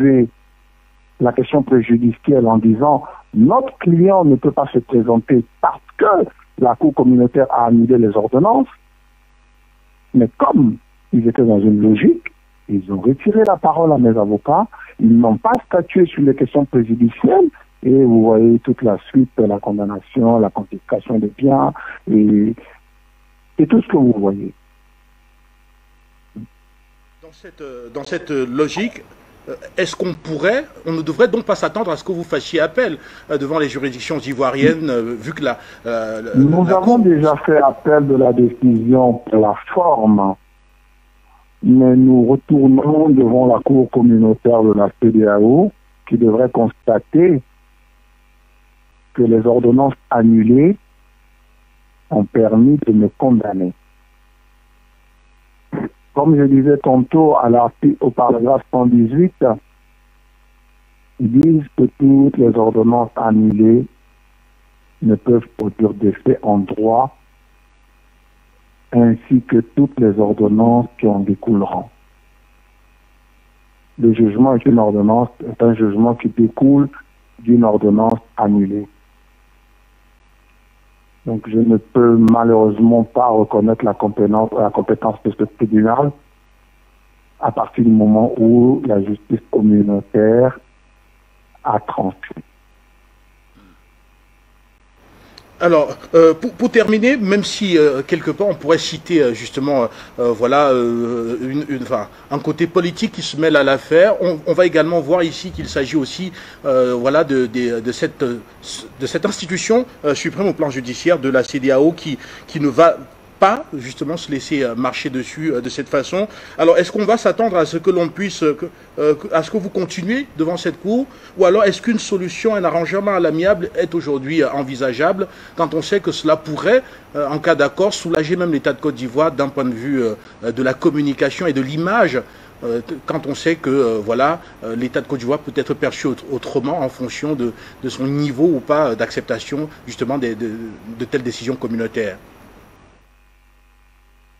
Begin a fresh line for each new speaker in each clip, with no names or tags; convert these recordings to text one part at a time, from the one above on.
poser la question préjudicielle en disant notre client ne peut pas se présenter parce que la Cour communautaire a annulé les ordonnances. Mais comme ils étaient dans une logique, ils ont retiré la parole à mes avocats, ils n'ont pas statué sur les questions préjudicielles, et vous voyez toute la suite, la condamnation, la confiscation des biens, et tout ce que vous voyez.
Dans cette logique, est-ce qu'on ne devrait donc pas s'attendre à ce que vous fassiez appel devant les juridictions ivoiriennes, vu que
Nous avons déjà fait appel de la décision pour la forme, mais nous retournons devant la Cour communautaire de la CEDEAO qui devrait constater que les ordonnances annulées ont permis de me condamner. Comme je disais tantôt au paragraphe 118, ils disent que toutes les ordonnances annulées ne peuvent produire d'effet en droit, ainsi que toutes les ordonnances qui en découleront. Le jugement est un jugement qui découle d'une ordonnance annulée. Donc je ne peux malheureusement pas reconnaître la compétence de ce tribunal à partir du moment où la justice communautaire a tranché.
Alors, pour terminer, même si quelque part on pourrait citer justement un côté politique qui se mêle à l'affaire, on va également voir ici qu'il s'agit aussi de cette institution suprême au plan judiciaire de la CEDEAO qui ne va pas justement se laisser marcher dessus de cette façon. Alors est-ce qu'on va s'attendre à ce que l'on puisse, à ce que vous continuez devant cette cour, ou alors est-ce qu'une solution, un arrangement à l'amiable est aujourd'hui envisageable quand on sait que cela pourrait, en cas d'accord, soulager même l'État de Côte d'Ivoire d'un point de vue de la communication et de l'image, quand on sait que l'État de Côte d'Ivoire peut être perçu autrement en fonction de son niveau ou pas d'acceptation justement de telles décisions communautaires.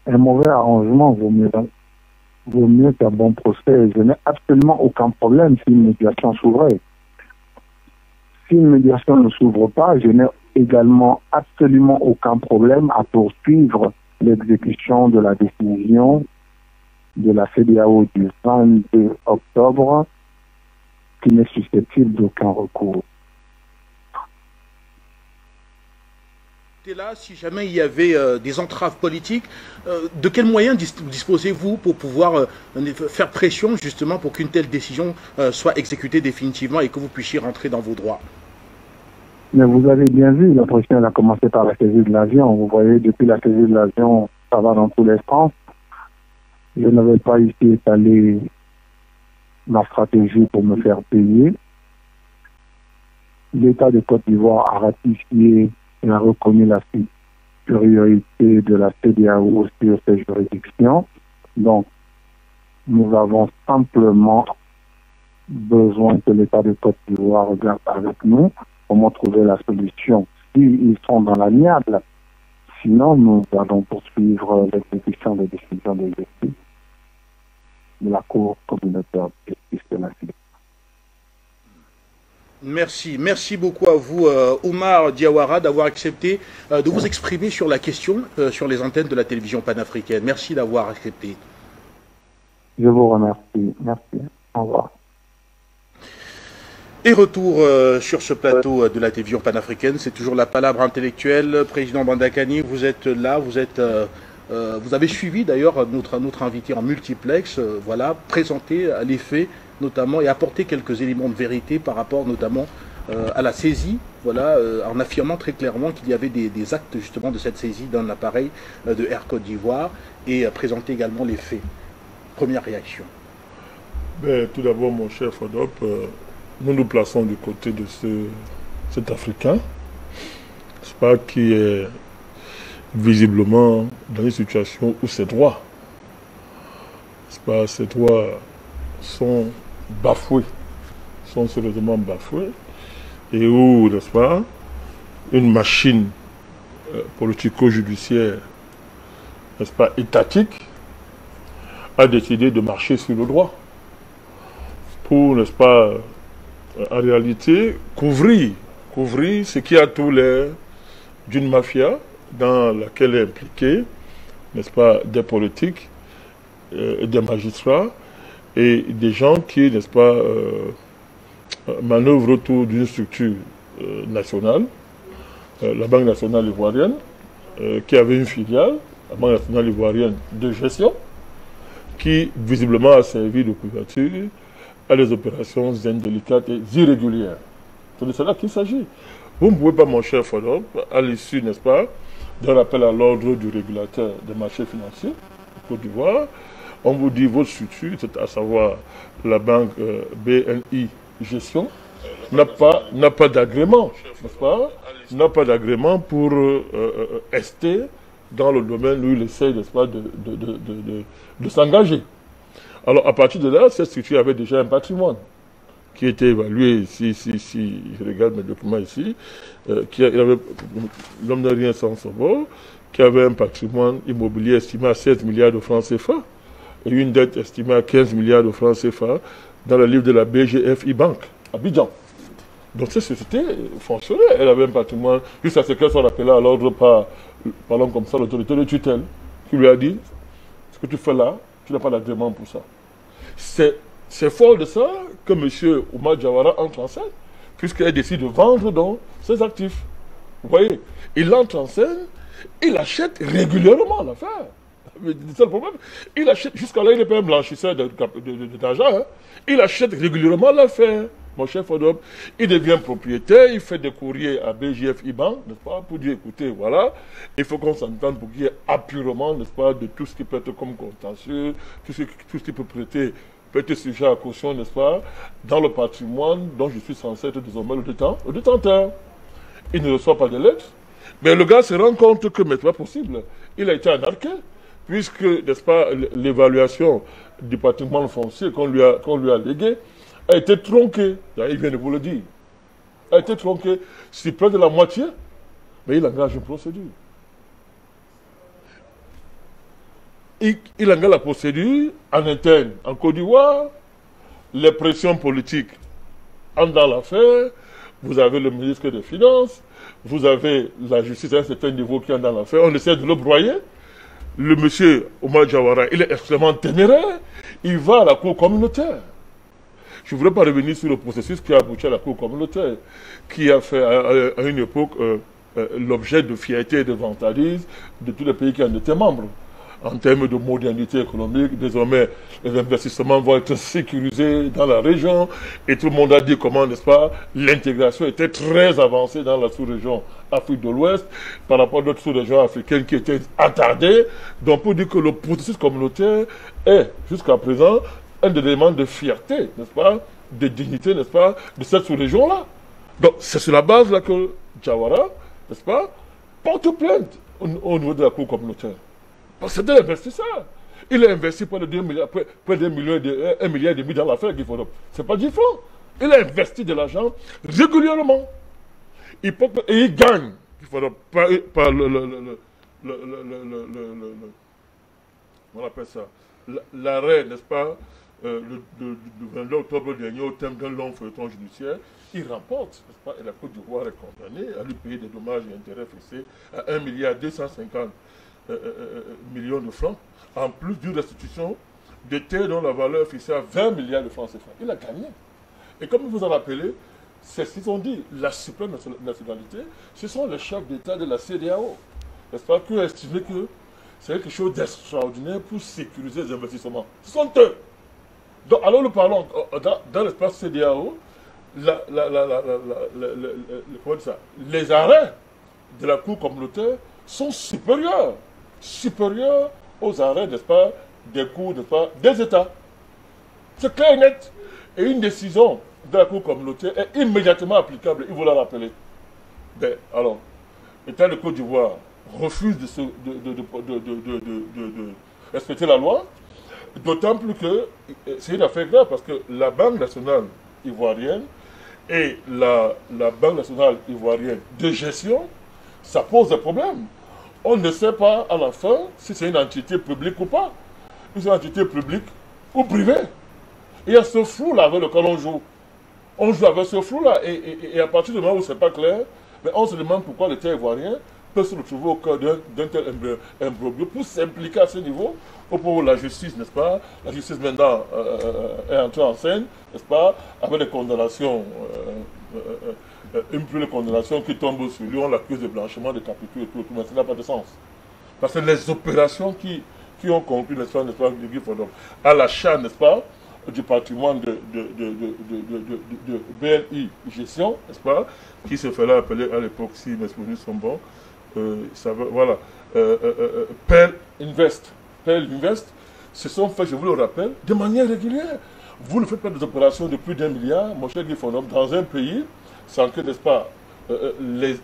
Un mauvais arrangement vaut mieux qu'un bon procès. Je n'ai absolument aucun problème si une médiation s'ouvrait. Si une médiation ne s'ouvre pas, je n'ai également absolument aucun problème à poursuivre l'exécution de la décision de la CEDEAO du 22 octobre qui n'est susceptible d'aucun recours.
Et là, si jamais il y avait des entraves politiques, de quels moyens disposez-vous pour pouvoir faire pression justement pour qu'une telle décision soit exécutée définitivement et que vous puissiez rentrer dans vos droits?
Mais vous avez bien vu, la pression elle a commencé par la saisie de l'avion. Vous voyez, depuis la saisie de l'avion, ça va dans tous les sens. Je n'avais pas ici étalé ma stratégie pour me faire payer. L'État de Côte d'Ivoire a ratifié et a reconnu la supériorité de la CEDEAO sur ces juridictions. Donc, nous avons simplement besoin que l'État de Côte d'Ivoire regarde avec nous comment trouver la solution. S'ils sont dans l'amiable, sinon nous allons poursuivre l'exécution des décisions de justice de la Cour communautaire de justice de la CEDEAO.
Merci beaucoup à vous, Oumar Diawara, d'avoir accepté de vous exprimer sur la question sur les antennes de la télévision panafricaine. Merci d'avoir accepté.
Je vous remercie. Merci. Au revoir.
Et retour sur ce plateau de la télévision panafricaine, c'est toujours la palabre intellectuelle. Président Bandakani, vous êtes là, vous avez suivi d'ailleurs notre invité en multiplex, présenter les faits notamment et apporter quelques éléments de vérité par rapport notamment à la saisie, en affirmant très clairement qu'il y avait des actes justement de cette saisie d'un appareil de Air Côte d'Ivoire et présenter également les faits. Première réaction.
Tout d'abord, mon cher Fodop, nous nous plaçons du côté de cet Africain, c'est pas, qui est visiblement dans une situation où ses droits, ses droits sont bafoués, sont sérieusement bafoués, et où, n'est-ce pas, une machine politico-judiciaire, n'est-ce pas, étatique, a décidé de marcher sur le droit. pour, n'est-ce pas, en réalité, couvrir ce qui a tout l'air d'une mafia dans laquelle est impliqué, n'est-ce pas, des politiques, des magistrats et des gens qui, n'est-ce pas, manœuvrent autour d'une structure nationale, la Banque nationale ivoirienne, qui avait une filiale, la Banque nationale ivoirienne de gestion, qui visiblement a servi de couverture à des opérations indélicates et irrégulières. C'est de cela qu'il s'agit. Vous ne pouvez pas, mon cher Fodop, à l'issue, n'est-ce pas, d'un rappel à l'ordre du régulateur des marchés financiers de Côte d'Ivoire, on vous dit votre structure, à savoir la banque BNI Gestion, n'a pas d'agrément, n'est-ce pas, n'a pas d'agrément pour rester dans le domaine où il essaie, n'est-ce pas, de s'engager. Alors, à partir de là, cette structure avait déjà un patrimoine qui était évalué ici, je regarde mes documents ici, l'homme n'a rien sans savoir, qui avait un patrimoine immobilier estimé à 7 milliards de francs CFA et une dette estimée à 15 milliards de francs CFA dans le livre de la BGFI Bank, à Abidjan. Donc cette société fonctionnait, elle avait un patrimoine, jusqu'à ce qu'elle soit rappelée à l'ordre par, parlons comme ça, l'autorité de tutelle, qui lui a dit, ce que tu fais là, tu n'as pas d'agrément pour ça. C'est fort de ça que M. Oumar Jawara entre en scène, puisqu'il décide de vendre donc ses actifs. Vous voyez, il entre en scène, il achète régulièrement l'affaire. C'est le problème. Il achète, jusqu'à là, il n'est pas un blanchisseur d'argent. Hein. Il achète régulièrement l'affaire. Mon chef Fodop, il devient propriétaire, il fait des courriers à BGF IBAN, n'est-ce pas, pour dire, écoutez, voilà, il faut qu'on s'entende pour qu'il y ait apurement, n'est-ce pas, de tout ce qui peut être comme contentieux, tout ce qui peut être sujet à caution, n'est-ce pas, dans le patrimoine dont je suis censé être désormais le détenteur. Il ne reçoit pas de lettres, mais le gars se rend compte que, mais ce n'est pas possible, il a été anarqué, puisque, n'est-ce pas, l'évaluation du patrimoine foncier qu'on lui a légué, a été tronqué, il vient de vous le dire, a été tronqué, c'est près de la moitié, mais il engage une procédure. Il engage la procédure en interne, en Côte d'Ivoire, les pressions politiques entrent dans l'affaire, vous avez le ministre des Finances, vous avez la justice à un certain niveau qui entre dans l'affaire, on essaie de le broyer. Le monsieur Oumar Jawara, il est extrêmement téméraire, il va à la cour communautaire. Je ne voudrais pas revenir sur le processus qui a abouti à la Cour communautaire, qui a fait à une époque l'objet de fierté et de vantardise de tous les pays qui en étaient membres. En termes de modernité économique, désormais, les investissements vont être sécurisés dans la région et tout le monde a dit comment, n'est-ce pas, l'intégration était très avancée dans la sous-région Afrique de l'Ouest par rapport à d'autres sous-régions africaines qui étaient attardées. Donc, pour dire que le processus communautaire est, jusqu'à présent, un des éléments de fierté, n'est-ce pas, de dignité, n'est-ce pas, de cette sous-région-là. Donc, c'est sur la base là que Jawara, n'est-ce pas, porte plainte au niveau de la Cour communautaire. Parce que c'est un investisseur. Il a investi près de 2 milliards, près d'1 milliard et demi dans l'affaire qu'il faut. C'est pas du franc. Il a investi de l'argent régulièrement. Et il gagne. Il faut par on appelle ça, l'arrêt, n'est-ce pas, le 22 octobre dernier, au terme d'un long feuilleton judiciaire, il remporte, n'est-ce pas, et la Côte d'Ivoire est condamnée à lui payer des dommages et intérêts fixés à 1 milliard 250 millions de francs, en plus d'une restitution de terres dont la valeur fixée à 20 milliards de francs CFA. Il a gagné. Et comme vous en rappelez, c'est ce qu'ils ont dit, la suprême nationalité, ce sont les chefs d'État de la CEDEAO, n'est-ce pas, qui ont estimé que c'est quelque chose d'extraordinaire pour sécuriser les investissements. Ce sont eux. Donc, alors nous parlons, dans l'espace CEDEAO, les arrêts de la Cour communautaire sont supérieurs aux arrêts, n'est-ce pas, des cours, n'est-ce pas, des États. C'est clair et net. Et une décision de la Cour communautaire est immédiatement applicable, il vous l'a rappelé. Ben, alors, l'État de Côte d'Ivoire refuse de respecter la loi, d'autant plus que c'est une affaire grave, parce que la Banque nationale ivoirienne et la Banque nationale ivoirienne de gestion, ça pose des problèmes. On ne sait pas à la fin si c'est une entité publique ou pas. Si c'est une entité publique ou privée. Il y a ce flou-là avec lequel on joue. On joue avec ce flou-là. Et à partir du moment où ce n'est pas clair, mais on se demande pourquoi l'État ivoirien peut se retrouver au cœur d'un tel imbroglio pour s'impliquer à ce niveau, au point où la justice, n'est-ce pas, la justice maintenant est entrée en scène, n'est-ce pas, avec des condamnations, une plus de condamnations qui tombent sur lui, on l'accuse de blanchiment, de capitaux et tout, mais ça n'a pas de sens. Parce que les opérations qui ont conclu, n'est-ce pas, Guy Fodom, à l'achat, n'est-ce pas, du patrimoine de BNI Gestion, n'est-ce pas, qui se fait là appeler à l'époque, si mes souvenirs sont bons, voilà, Pearl Invest, se sont faits, je vous le rappelle, de manière régulière. Vous ne faites pas des opérations de plus d'1 milliard, mon cher Guy Fodom, dans un pays, sans que, n'est-ce pas, les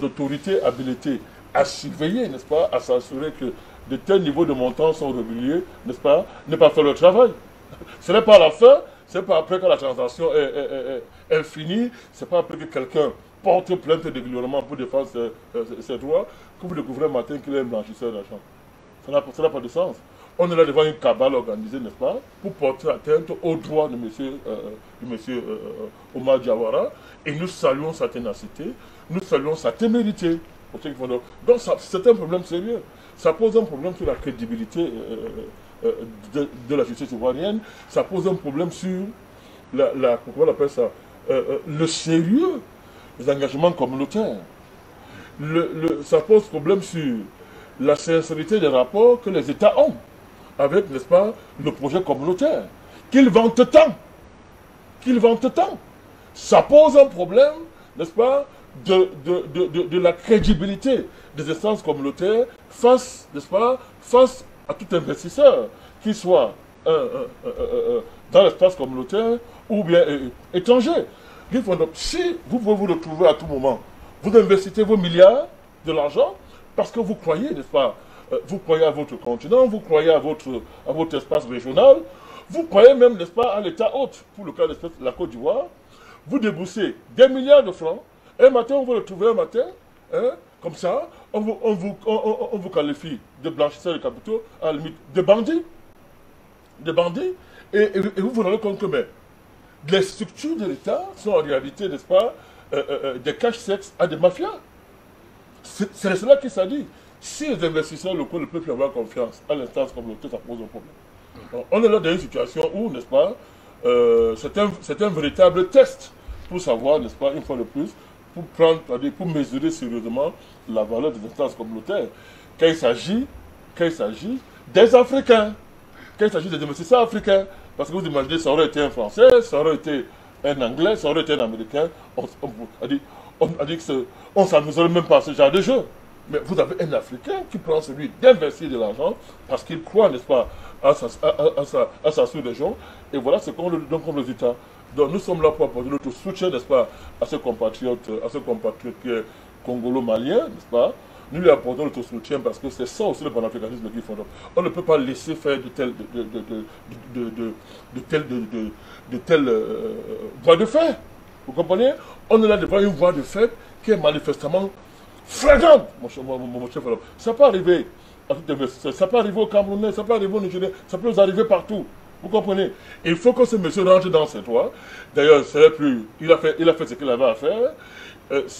autorités habilitées à surveiller, n'est-ce pas, à s'assurer que de tels niveaux de montants sont réguliers, n'est-ce pas, ne pas faire le travail. Ce n'est pas à la fin, ce n'est pas après que la transaction est finie, ce n'est pas après que quelqu'un porte plainte régulièrement pour défendre ses droits que vous découvrez un matin qu'il est un blanchisseur d'argent. Ça n'a pas de sens. On est là devant une cabale organisée, n'est-ce pas, pour porter atteinte aux droits de monsieur Omar Diawara, et nous saluons sa ténacité, nous saluons sa témérité. Donc c'est un problème sérieux. Ça pose un problème sur la crédibilité de la justice ivoirienne, ça pose un problème sur comment on appelle ça, le sérieux des engagements communautaires. Ça pose problème sur la sincérité des rapports que les États ont avec, n'est-ce pas, le projet communautaire, qu'ils vantent tant. Ça pose un problème, n'est-ce pas, de la crédibilité des instances communautaires face, n'est-ce pas, face à tout investisseur, qu'il soit dans l'espace communautaire ou bien étranger. Si vous pouvez vous retrouver à tout moment, vous investissez vos milliards de l'argent parce que vous croyez, n'est-ce pas, vous croyez à votre continent, vous croyez à votre espace régional, vous croyez même, n'est-ce pas, à l'État hôte, pour le cas de la Côte d'Ivoire, vous déboussez des milliards de francs, un matin, on va le trouver un matin, hein, comme ça, on vous qualifie de blanchisseur de capitaux, à la limite, de bandits, et vous vous rendez compte que mais, les structures de l'État sont en réalité, n'est-ce pas, des cache-sexes à des mafias. C'est cela qui s'est dit. Si les investisseurs locaux ne peuvent plus avoir confiance à l'instance communautaire, ça pose un problème. Donc, on est là dans une situation où, n'est-ce pas, c'est un véritable test pour savoir, n'est-ce pas, une fois de plus, pour mesurer sérieusement la valeur des instances communautaires. Quand il s'agit des Africains, quand il s'agit des investisseurs africains, parce que vous imaginez, ça aurait été un Français, ça aurait été un Anglais, ça aurait été un Américain, on a dit que on ne s'amuserait même pas à ce genre de jeu. Mais vous avez un Africain qui prend celui d'investir de l'argent parce qu'il croit, n'est-ce pas, à sa sous-région. Et voilà ce qu'on lui donne comme résultat. Donc nous sommes là pour apporter notre soutien, n'est-ce pas, à ce compatriote qui est congolo-malien, n'est-ce pas. Nous lui apportons notre soutien parce que c'est ça aussi le panafricanisme qui font. On ne peut pas laisser faire de telles voies de fait. Vous comprenez? On est là devant une voie de fait qui est manifestement flagrante, mon chef. Ça peut arriver à tout investisseur, ça peut arriver au Camerounais, ça peut arriver au Nigérien, ça peut nous arriver partout. Vous comprenez? Il faut que ce monsieur rentre dans ses droits. D'ailleurs, il a fait ce qu'il avait à faire.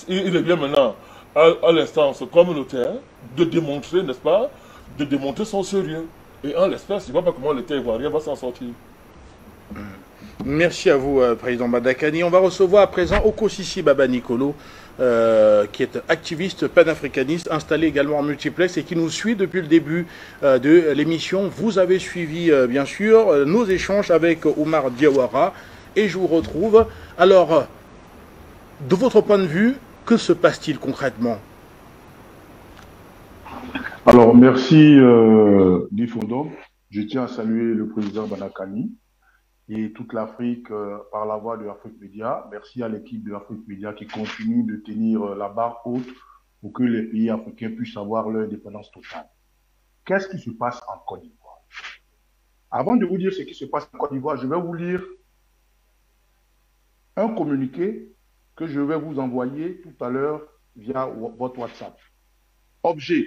Il revient maintenant à l'instance communautaire de démontrer, n'est-ce pas, de démontrer son sérieux. Et en l'espèce, je ne vois pas comment l'État ivoirien va s'en sortir.
Merci à vous, Président Badakani. On va recevoir à présent Okosisi Baba Nicolo, qui est activiste panafricaniste, installé également en multiplex et qui nous suit depuis le début de l'émission. Vous avez suivi, bien sûr, nos échanges avec Omar Diawara et je vous retrouve. Alors, de votre point de vue, que se passe-t-il concrètement?
Alors, merci Guy Fodom. Je tiens à saluer le président Badakani et toute l'Afrique par la voix de Afrique Média. Merci à l'équipe de Afrique Média qui continue de tenir la barre haute pour que les pays africains puissent avoir leur indépendance totale. Qu'est-ce qui se passe en Côte d'Ivoire? Avant de vous dire ce qui se passe en Côte d'Ivoire, je vais vous lire un communiqué que je vais vous envoyer tout à l'heure via votre WhatsApp. Objet: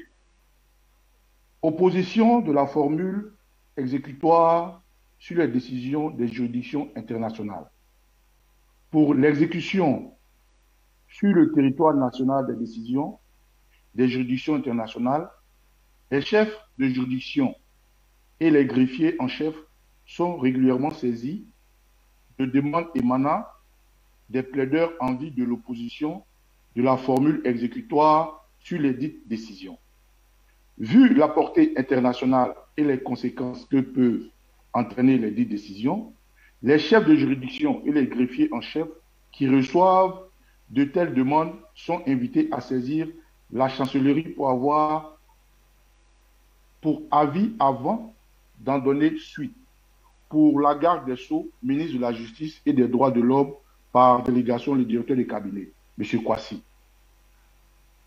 opposition de la formule exécutoire sur les décisions des juridictions internationales. Pour l'exécution sur le territoire national des décisions des juridictions internationales, les chefs de juridiction et les greffiers en chef sont régulièrement saisis de demandes émanant des plaideurs en vue de l'opposition de la formule exécutoire sur les dites décisions. Vu la portée internationale et les conséquences que peuvent entraîner les dites décisions, les chefs de juridiction et les greffiers en chef qui reçoivent de telles demandes sont invités à saisir la chancellerie pour avis avant d'en donner suite. Pour la garde des Sceaux, ministre de la Justice et des Droits de l'Homme, par délégation, le directeur du cabinet, M. Kwasi.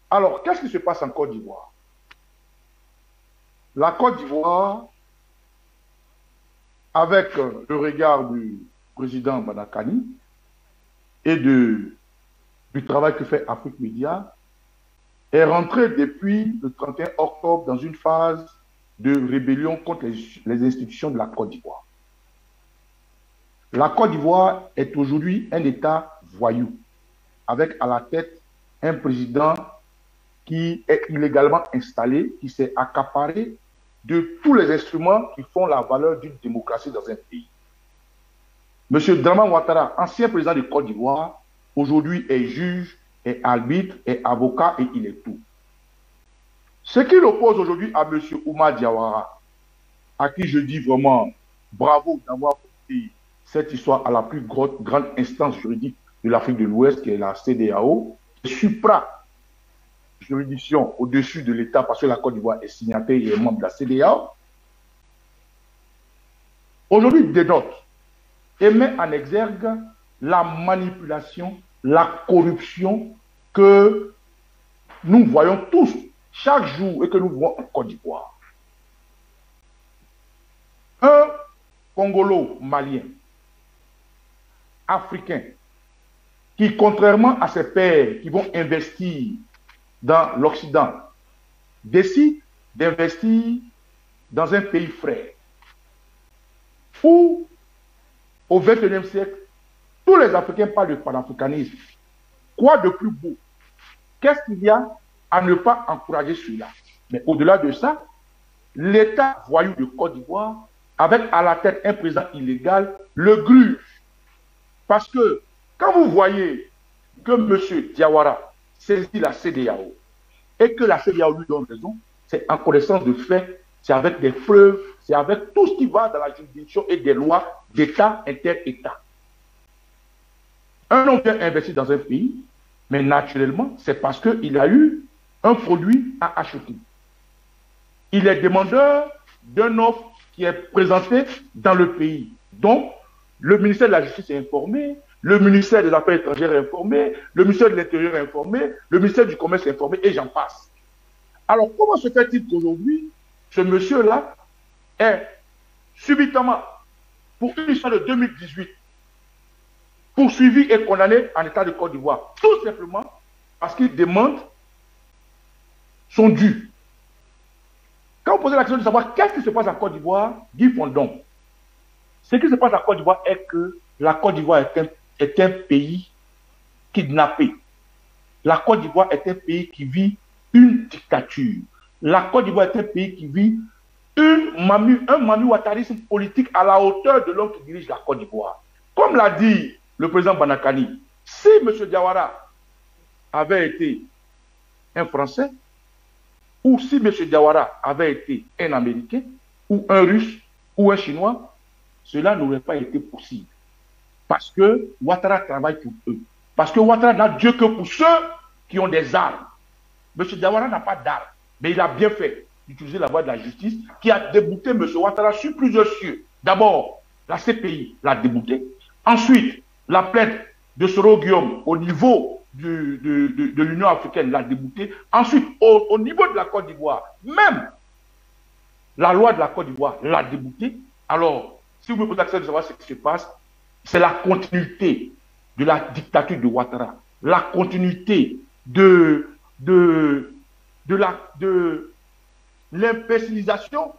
Alors, qu'est-ce qui se passe en Côte d'Ivoire? La Côte d'Ivoire, avec le regard du président Banakani et du travail que fait Afrique Média, est rentrée depuis le 31 octobre dans une phase de rébellion contre les institutions de la Côte d'Ivoire. La Côte d'Ivoire est aujourd'hui un État voyou, avec à la tête un président qui est illégalement installé, qui s'est accaparé de tous les instruments qui font la valeur d'une démocratie dans un pays. M. Dramane Ouattara, ancien président de Côte d'Ivoire, aujourd'hui est juge, est arbitre, est avocat et il est tout. Ce qui l'oppose aujourd'hui à M. Oumar Diawara, à qui je dis vraiment bravo d'avoir porté cette histoire à la plus grande instance juridique de l'Afrique de l'Ouest, qui est la CEDEAO, supra-juridiction au-dessus de l'État, parce que la Côte d'Ivoire est signataire et est membre de la CEDEAO, aujourd'hui dénote et met en exergue la manipulation, la corruption que nous voyons tous chaque jour et que nous voyons en Côte d'Ivoire. Un Congolo-Malien, africain, qui, contrairement à ses pairs qui vont investir dans l'Occident, décide d'investir dans un pays frère, où, au XXIe siècle, tous les Africains parlent de panafricanisme. Quoi de plus beau? Qu'est-ce qu'il y a à ne pas encourager celui-là? Mais au-delà de ça, l'État voyou de Côte d'Ivoire, avec à la tête un président illégal, le gruge. Parce que quand vous voyez que M. Diawara saisit la CEDEAO et que la CEDEAO lui donne raison, c'est en connaissance de fait, c'est avec des preuves, c'est avec tout ce qui va dans la juridiction et des lois d'État, inter-État. Un homme vient investir dans un pays, mais naturellement, c'est parce qu'il a eu un produit à acheter. Il est demandeur d'une offre qui est présentée dans le pays. Donc, le ministère de la Justice est informé, le ministère des Affaires étrangères est informé, le ministère de l'Intérieur est informé, le ministère du Commerce est informé, et j'en passe. Alors, comment se fait-il qu'aujourd'hui, ce monsieur-là est subitement, pour une histoire de 2018, poursuivi et condamné en état de Côte d'Ivoire, tout simplement parce qu'il demande son dû. Quand vous posez la question de savoir qu'est-ce qui se passe en Côte d'Ivoire, Guy Fondon, ce qui se passe en Côte d'Ivoire est que la Côte d'Ivoire est un pays kidnappé. La Côte d'Ivoire est un pays qui vit une dictature. La Côte d'Ivoire est un pays qui vit un mami-ouattarisme politique à la hauteur de l'homme qui dirige la Côte d'Ivoire. Comme l'a dit le président Banakani, si M. Diawara avait été un Français, ou si M. Diawara avait été un Américain, ou un Russe, ou un Chinois, cela n'aurait pas été possible. Parce que Ouattara travaille pour eux. Parce que Ouattara n'a Dieu que pour ceux qui ont des armes. M. Diawara n'a pas d'armes, mais il a bien fait d'utiliser la voie de la justice qui a débouté M. Ouattara sur plusieurs cieux. D'abord, la CPI l'a débouté. Ensuite, la plainte de Soro Guillaume au niveau de l'Union africaine l'a débouté. Ensuite, au niveau de la Côte d'Ivoire, même la loi de la Côte d'Ivoire l'a débouté. Alors, si vous me posez la question de savoir ce qui se passe, c'est la continuité de la dictature de Ouattara, la continuité de l'imbécilisation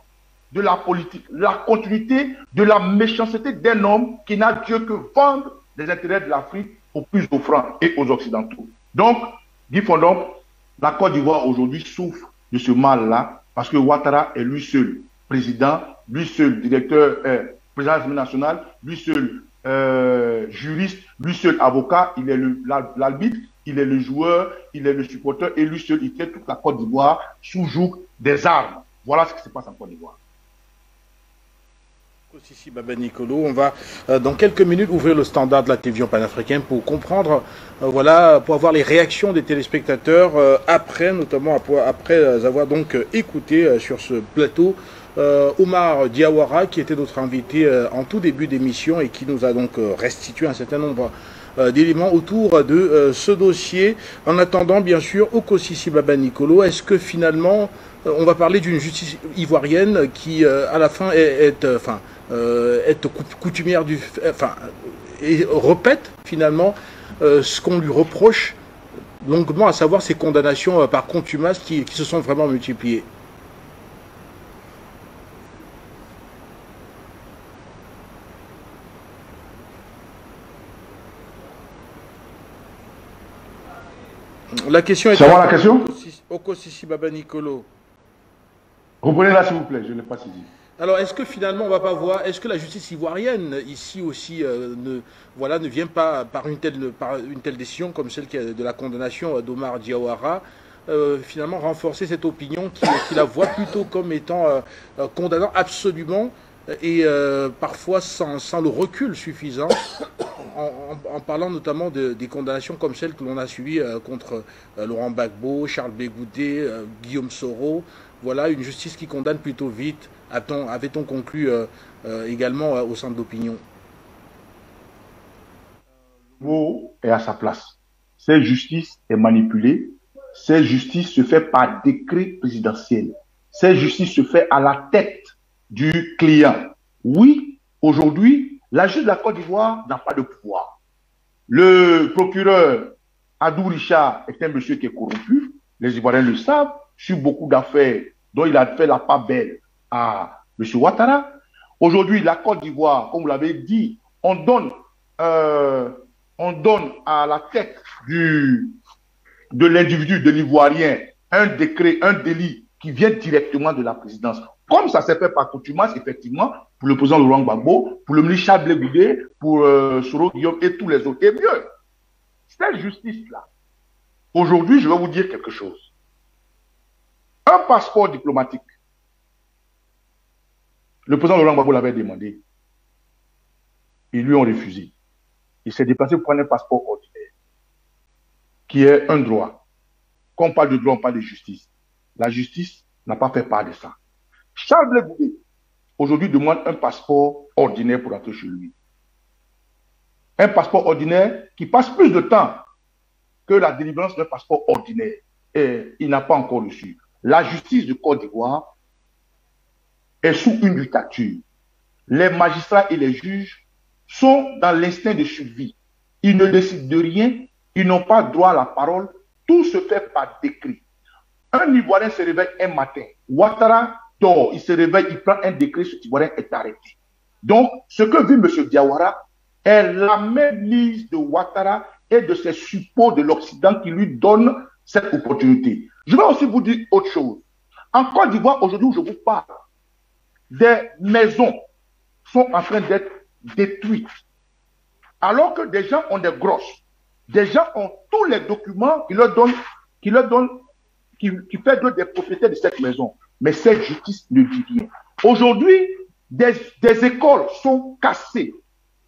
de la politique, la continuité de la méchanceté d'un homme qui n'a Dieu que vendre les intérêts de l'Afrique aux plus offrants et aux Occidentaux. Donc, Guy Fondom, la Côte d'Ivoire aujourd'hui souffre de ce mal-là parce que Ouattara est lui seul président, lui seul directeur, président de l'Assemblée nationale, lui seul juriste, lui seul avocat, il est l'arbitre, il est le joueur, il est le supporter et lui seul, il tient toute la Côte d'Ivoire sous joug des armes. Voilà ce qui se passe en Côte d'Ivoire.
Ici Baba Nicolo, on va dans quelques minutes ouvrir le standard de la télévision panafricaine pour comprendre, voilà, pour avoir les réactions des téléspectateurs après, notamment après avoir donc écouté sur ce plateau Omar Diawara qui était notre invité en tout début d'émission et qui nous a donc restitué un certain nombre d'éléments autour de ce dossier. En attendant, bien sûr, Okosisi Baba Nicolo, est-ce que finalement on va parler d'une justice ivoirienne qui à la fin est coutumière et répète finalement ce qu'on lui reproche longuement, à savoir ces condamnations par contumace qui se sont vraiment multipliées. La question est...
C'est moi la question?
Okosisi Baba Nicolo.
Reprenez-la s'il vous plaît, je ne l'ai pas saisi.
Alors, est-ce que finalement, on va pas voir, est-ce que la justice ivoirienne, ici aussi, ne vient pas par une telle décision, comme celle de la condamnation d'Omar Diawara, finalement renforcer cette opinion qui la voit plutôt comme étant condamnant absolument et parfois sans le recul suffisant, en parlant notamment des condamnations comme celles que l'on a suivies contre Laurent Gbagbo, Charles Bégoudé, Guillaume Soro. Voilà, une justice qui condamne plutôt vite, avait-on conclu également au sein de l'opinion.
Le mot est à sa place. Cette justice est manipulée. Cette justice se fait par décret présidentiel. Cette justice se fait à la tête du client. Oui, aujourd'hui, la justice de la Côte d'Ivoire n'a pas de pouvoir. Le procureur Adou Richard est un monsieur qui est corrompu. Les Ivoiriens le savent. Sur beaucoup d'affaires dont il a fait la part belle à M. Ouattara. Aujourd'hui, la Côte d'Ivoire, comme vous l'avez dit, on donne à la tête de l'individu, de l'Ivoirien, un décret, un délit qui vient directement de la présidence. Comme ça s'est fait par contumace, effectivement, pour le président Laurent Gbagbo, pour le ministre Charles Blé-Goudé, pour Soro Guillaume et tous les autres. Et mieux, cette justice-là, aujourd'hui, je vais vous dire quelque chose. Un passeport diplomatique, le président Laurent Gbagbo l'avait demandé. Ils lui ont refusé. Il s'est déplacé pour prendre un passeport ordinaire, qui est un droit. Quand on parle de droit, on parle de justice. La justice n'a pas fait part de ça. Charles Blé-Goudé, aujourd'hui, demande un passeport ordinaire pour entrer chez lui. Un passeport ordinaire qui passe plus de temps que la délivrance d'un passeport ordinaire. Et il n'a pas encore reçu. La justice de Côte d'Ivoire est sous une dictature. Les magistrats et les juges sont dans l'instinct de survie. Ils ne décident de rien, ils n'ont pas droit à la parole. Tout se fait par décret. Un Ivoirien se réveille un matin. Ouattara dort, il se réveille, il prend un décret, ce Ivoirien est arrêté. Donc, ce que vit M. Diawara est la même mise de Ouattara et de ses suppôts de l'Occident qui lui donnent cette opportunité. Je vais aussi vous dire autre chose. En Côte d'Ivoire, aujourd'hui où je vous parle, des maisons sont en train d'être détruites. Alors que des gens ont des grosses. Des gens ont tous les documents qui fait d'eux des propriétaires de cette maison. Mais cette justice ne dit rien. Aujourd'hui, des écoles sont cassées.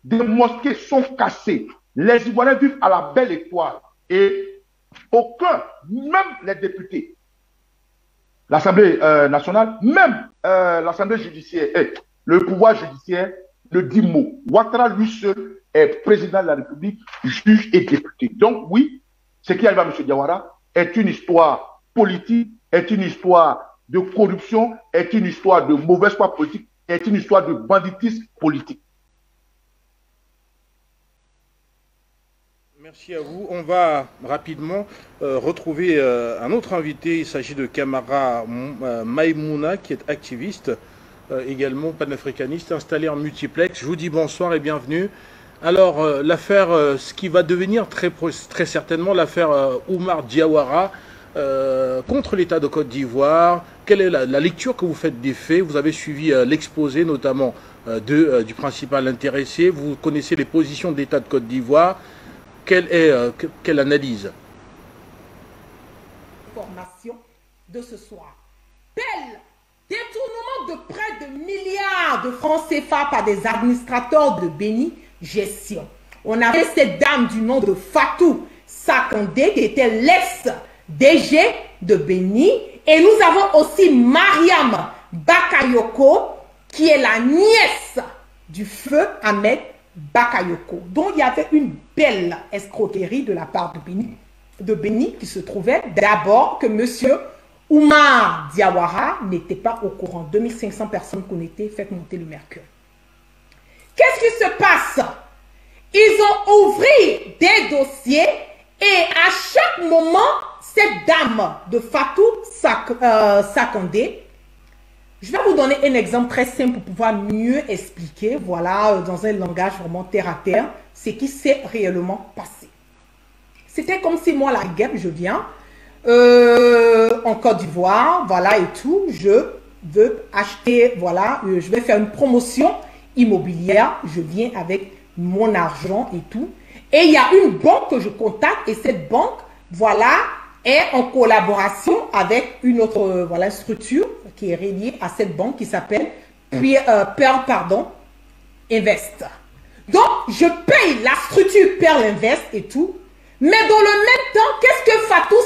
Des mosquées sont cassées. Les Ivoiriens vivent à la belle étoile. Et aucun, même les députés, l'Assemblée nationale, même l'Assemblée judiciaire, le pouvoir judiciaire ne dit mot. Ouattara, lui seul, est président de la République, juge et député. Donc oui, ce qui arrive à M. Diawara est une histoire politique, est une histoire de corruption, est une histoire de mauvaise foi politique, est une histoire de banditisme politique.
Merci à vous. On va rapidement retrouver un autre invité. Il s'agit de Camara Maïmouna, qui est activiste également panafricaniste, installé en multiplex. Je vous dis bonsoir et bienvenue. Alors, l'affaire, ce qui va devenir très certainement l'affaire Oumar Diawara contre l'État de Côte d'Ivoire. Quelle est la lecture que vous faites des faits? Vous avez suivi l'exposé notamment du principal intéressé. Vous connaissez les positions de l'État de Côte d'Ivoire. Quelle analyse?
Formation de ce soir. Tel détournement de près de milliards de francs CFA par des administrateurs de Béni Gestion. On avait cette dame du nom de Fatou Sakandé qui était l'ex-DG de Béni. Et nous avons aussi Mariam Bakayoko qui est la nièce du feu Ahmed Bakayoko. Donc il y avait une belle escroquerie de la part de Béni qui se trouvait d'abord que monsieur Oumar Diawara n'était pas au courant. 2500 personnes connectées, faites monter le mercure. Qu'est-ce qui se passe? Ils ont ouvert des dossiers et à chaque moment, cette dame de Fatou Sakandé, je vais vous donner un exemple très simple pour pouvoir mieux expliquer, voilà, dans un langage vraiment terre à terre, ce qui s'est réellement passé. C'était comme si moi, la guêpe, je viens en Côte d'Ivoire, voilà et tout, je veux acheter, voilà, je vais faire une promotion immobilière, je viens avec mon argent et tout, et il y a une banque que je contacte et cette banque, voilà, est en collaboration avec une autre, voilà, structure qui est reliée à cette banque qui s'appelle Pearl, Invest. Donc, je paye la structure Pearl Invest et tout, mais dans le même temps, qu'est-ce que Fatou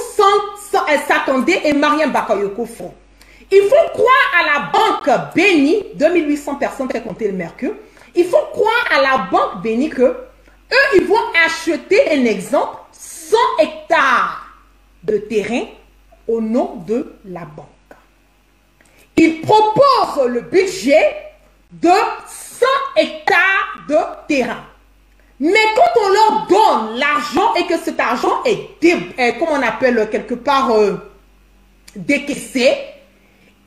Sakandé et Mariam Bakayoko font? Il faut croire à la banque Béni, 2800 personnes qui ont compté le mercure. Il faut croire à la banque Béni que eux, ils vont acheter un exemple 100 hectares de terrain au nom de la banque. Ils proposent le budget de 100 hectares de terrain. Mais quand on leur donne l'argent et que cet argent est, comme on appelle quelque part, décaissé,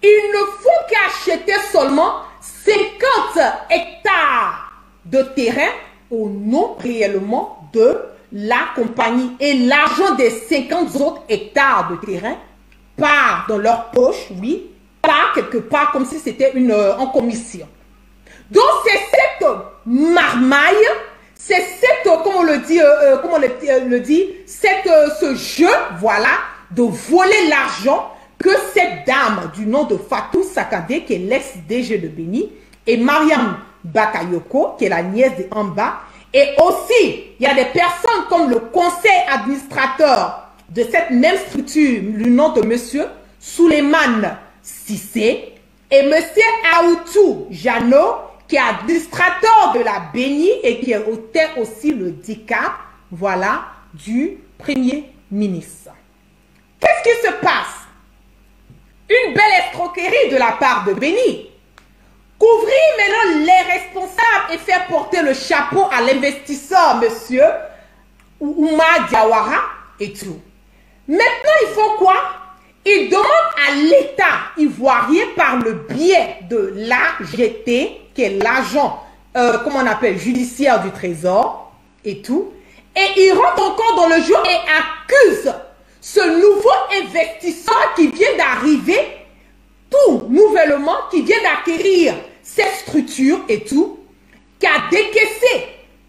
il ne faut qu'acheter seulement 50 hectares de terrain au nom réellement de la compagnie. Et l'argent des 50 autres hectares de terrain part dans leur poche, oui, part quelque part comme si c'était en commission. Donc c'est cette marmaille, c'est cette, comme on le dit, ce jeu, voilà, de voler l'argent que cette dame du nom de Fatou Sakandé, qui est l'ex-DG de Béni, et Mariam Bakayoko, qui est la nièce de Amba, et aussi, il y a des personnes comme le conseil administrateur de cette même structure, du nom de monsieur Souleymane Sissé, et monsieur Aoutou Jano, qui est administrateur de la Béni et qui était aussi le DICAP, voilà, du Premier ministre. Qu'est-ce qui se passe? Une belle escroquerie de la part de Béni. Couvrir maintenant les responsables et faire porter le chapeau à l'investisseur, monsieur Oumar Diawara et tout. Maintenant, il faut quoi? Il demande à l'État ivoirien par le biais de l'AGT, qui est l'agent, comment on appelle, judiciaire du Trésor et tout. Et il rentre encore dans le jeu et accuse ce nouveau investisseur qui vient d'arriver, tout nouvellement, qui vient d'acquérir cette structure et tout, qui a décaissé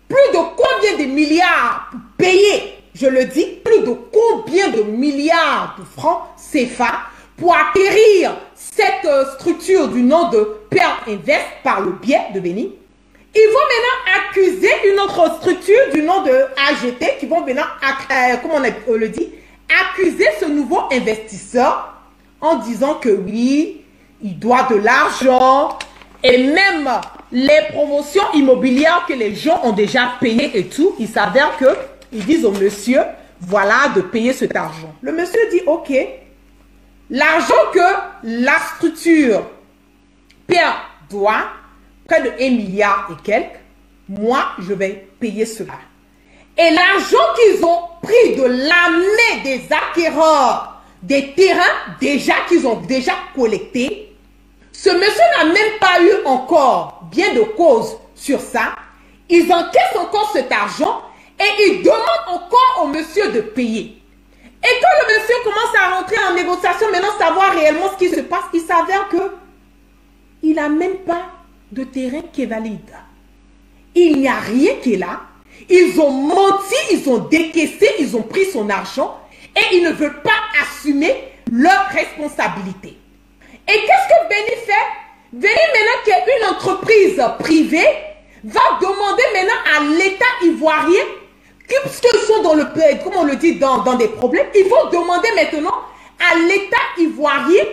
plus de combien de milliards pour payer, je le dis, plus de combien de milliards de francs CFA pour acquérir cette structure du nom de Pearl Invest par le biais de Béni. Ils vont maintenant accuser une autre structure du nom de AGT qui vont maintenant, comment on le dit, accuser ce nouveau investisseur en disant que oui, il doit de l'argent et même les promotions immobilières que les gens ont déjà payées et tout, il s'avère que ils disent au monsieur, voilà, de payer cet argent. Le monsieur dit, ok, l'argent que la structure doit, près de 1 milliard et quelques, moi, je vais payer cela. Et l'argent qu'ils ont pris de l'année des acquéreurs des terrains déjà qu'ils ont déjà collectés, Ce monsieur n'a même pas eu encore bien de cause sur ça. Ils encaissent encore cet argent et ils demandent encore au monsieur de payer. Et quand le monsieur commence à rentrer en négociation, maintenant savoir réellement ce qui se passe, il s'avère que il n'a même pas de terrain qui est valide. Il n'y a rien qui est là. Ils ont menti, ils ont décaissé, ils ont pris son argent et ils ne veulent pas assumer leur responsabilité. Et qu'est-ce que Béni fait? Béni, maintenant qui est une entreprise privée, va demander maintenant à l'État ivoirien, puisqu'ils sont dans le, comme on le dit, dans des problèmes, ils vont demander maintenant à l'État ivoirien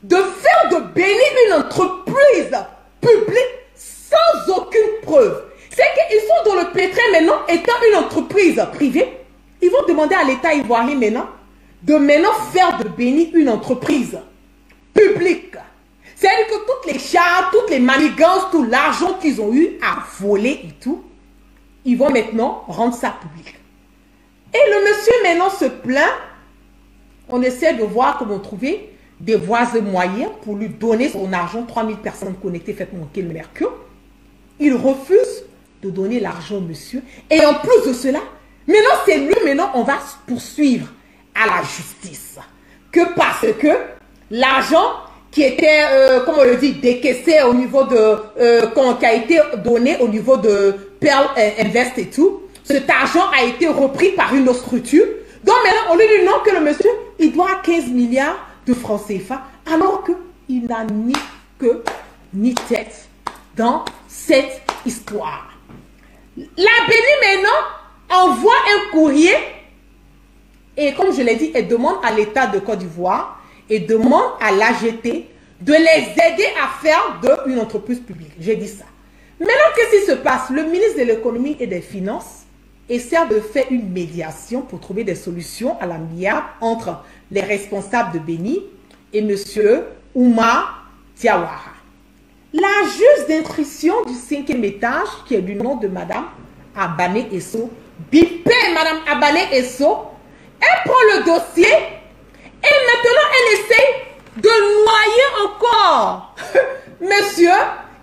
de faire de Béni une entreprise publique sans aucune preuve. C'est qu'ils sont dans le pétrin maintenant, étant une entreprise privée, ils vont demander à l'État ivoirien maintenant de faire de Béni une entreprise publique. C'est-à-dire que toutes les charges, toutes les manigances, tout l'argent qu'ils ont eu à voler et tout, ils vont maintenant rendre ça public. Et le monsieur maintenant se plaint. On essaie de voir comment trouver des voies et moyens pour lui donner son argent. 3000 personnes connectées, faites manquer le mercure. Il refuse de donner l'argent au monsieur. Et en plus de cela, maintenant c'est lui, maintenant on va poursuivre à la justice. Que parce que l'argent qui était, comme on le dit, décaissé au niveau de, qui a été donné au niveau de Pearl Invest et tout, cet argent a été repris par une autre structure. Donc maintenant, on lui dit non, que le monsieur, il doit 15 milliards de francs CFA, alors qu'il n'a ni queue ni tête dans cette histoire. La Béni maintenant envoie un courrier et comme je l'ai dit, elle demande à l'État de Côte d'Ivoire et demande à l'AGT de les aider à faire une entreprise publique. J'ai dit ça. Maintenant, qu'est-ce qui se passe? Le ministre de l'économie et des finances essaie de faire une médiation pour trouver des solutions à l'amiable entre les responsables de Béni et M. Oumar Diawara. La juge d'instruction du 5e étage, qui est du nom de Madame Abane Esso, bipée Madame Abane Esso, elle prend le dossier et maintenant elle essaye de noyer encore monsieur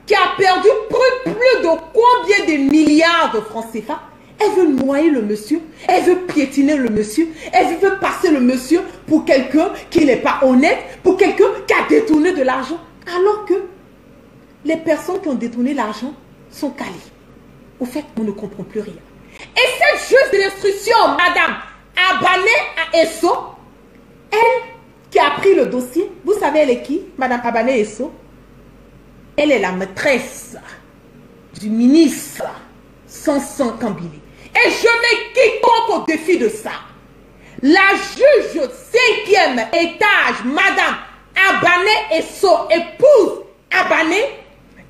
qui a perdu plus de combien de milliards de francs CFA. Elle veut noyer le monsieur, elle veut piétiner le monsieur, elle veut passer le monsieur pour quelqu'un qui n'est pas honnête, pour quelqu'un qui a détourné de l'argent, alors que les personnes qui ont détourné l'argent sont calées. Au fait, on ne comprend plus rien. Et cette juge de l'instruction, Madame Abane Esso, elle qui a pris le dossier, vous savez elle est qui, Madame Abane Esso? Elle est la maîtresse du ministre Sanson Kambili. Et je mets quiconque au défi de ça. La juge 5e étage, Madame Abane Esso, épouse Abane,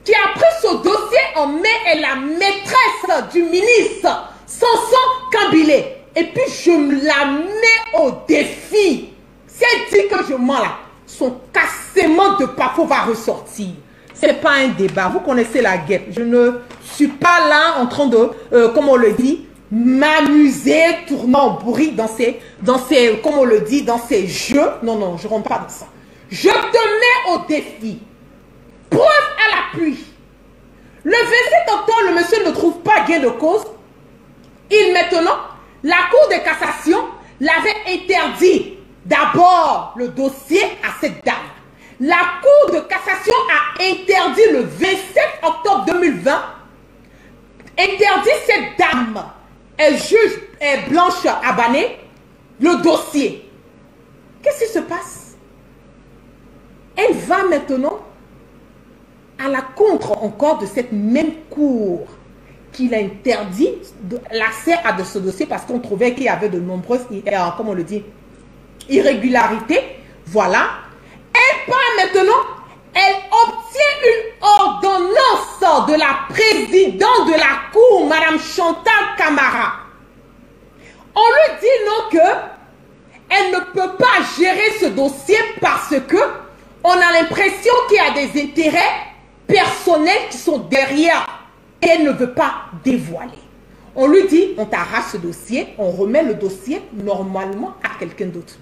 qui a pris ce dossier en main, est la maîtresse du ministre Sanson Kambili. Et puis je la mets au défi. C'est dit que je mens là. Son cassement de pafo va ressortir. Ce n'est pas un débat. Vous connaissez la guêpe. Je ne suis pas là en train de, comme on le dit, m'amuser, tournant en bourrique dans ces, comme on le dit, dans ces jeux. Non, non, je ne rentre pas dans ça. Je te mets au défi. Preuve à l'appui. Le 27 octobre, le monsieur ne trouve pas gain de cause. Maintenant, la Cour de cassation l'avait interdit d'abord le dossier à cette dame. La Cour de cassation a interdit le 27 octobre 2020, interdit cette dame, elle juge Blanche Abane, le dossier. Qu'est-ce qui se passe? Elle va maintenant à la contre encore de cette même cour qu'il a interdit l'accès à ce dossier parce qu'on trouvait qu'il y avait de nombreuses, comme on le dit, irrégularités. Voilà. Elle part maintenant, elle obtient une ordonnance de la présidente de la cour, Madame Chantal Camara. On lui dit non que elle ne peut pas gérer ce dossier parce que on a l'impression qu'il y a des intérêts personnels qui sont derrière et elle ne veut pas dévoiler. On lui dit, on t'arrache ce dossier, on remet le dossier normalement à quelqu'un d'autre.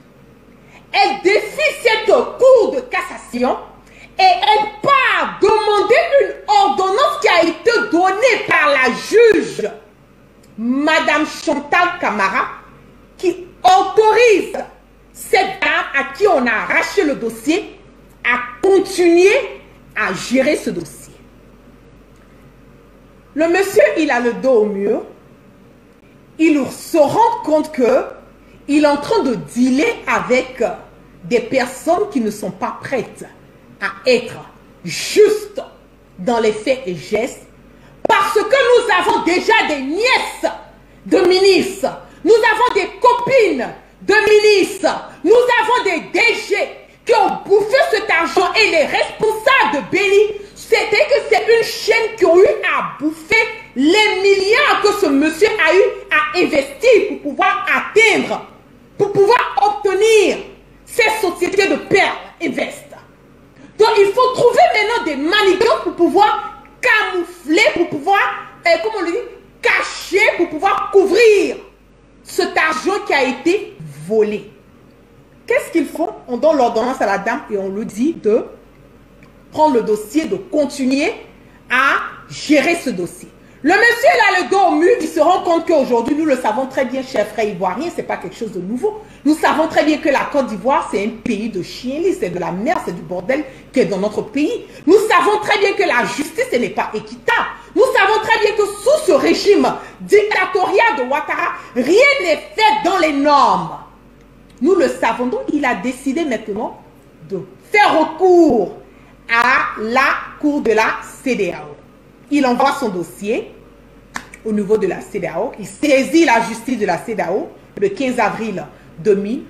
Elle défie cette cour de cassation et elle part demander une ordonnance qui a été donnée par la juge, Madame Chantal Camara, qui autorise cette dame à qui on a arraché le dossier à continuer à gérer ce dossier. Le monsieur, il a le dos au mur. Il se rend compte qu'il est en train de dealer avec des personnes qui ne sont pas prêtes à être justes dans les faits et gestes, parce que nous avons déjà des nièces de ministres, nous avons des copines de ministres, nous avons des DG qui ont bouffé cet argent, et les responsables de Béni, c'était que c'est une chaîne qui a eu à bouffer les milliards que ce monsieur a eu à investir pour pouvoir atteindre, pour pouvoir obtenir ces sociétés de perles Invest. Donc il faut trouver maintenant des manigances pour pouvoir camoufler, pour pouvoir, comment on dit, cacher, pour pouvoir couvrir cet argent qui a été volé. Qu'est-ce qu'ils font? On donne l'ordonnance à la dame et on lui dit de prendre le dossier, de continuer à gérer ce dossier. Le monsieur, il a le dos au mur, il se rend compte qu'aujourd'hui, nous le savons très bien, chers frères ivoiriens, ce n'est pas quelque chose de nouveau. Nous savons très bien que la Côte d'Ivoire, c'est un pays de chiens-lits, c'est de la merde, c'est du bordel qui est dans notre pays. Nous savons très bien que la justice, ce n'est pas équitable. Nous savons très bien que sous ce régime dictatorial de Ouattara, rien n'est fait dans les normes. Nous le savons, donc il a décidé maintenant de faire recours à la cour de la CEDEAO. Il envoie son dossier au niveau de la CEDEAO. Il saisit la justice de la CEDEAO le 15 avril 2000,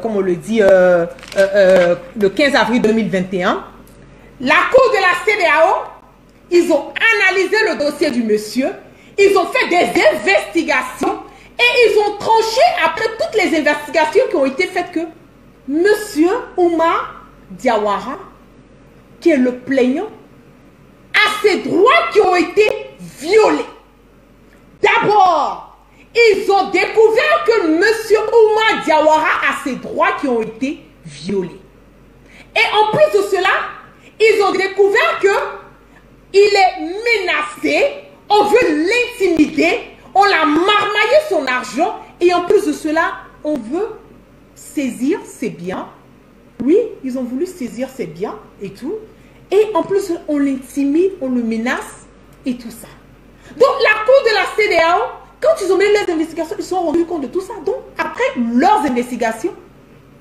comme on le dit, le 15 avril 2021. La cour de la CEDEAO, ils ont analysé le dossier du monsieur, ils ont fait des investigations et ils ont tranché après toutes les investigations qui ont été faites que monsieur Oumar Diawara, qui est le plaignant, a ses droits qui ont été violés. D'abord, ils ont découvert que M. Oumar Diawara a ses droits qui ont été violés. Et en plus de cela, ils ont découvert qu'il est menacé, on veut l'intimider, on l'a marmaillé son argent, et en plus de cela, on veut saisir ses biens. Oui, ils ont voulu saisir ses biens et tout. Et en plus, on l'intimide, on le menace et tout ça. Donc, la cour de la CEDEAO, quand ils ont mené les investigations, ils se sont rendus compte de tout ça. Donc, après leurs investigations,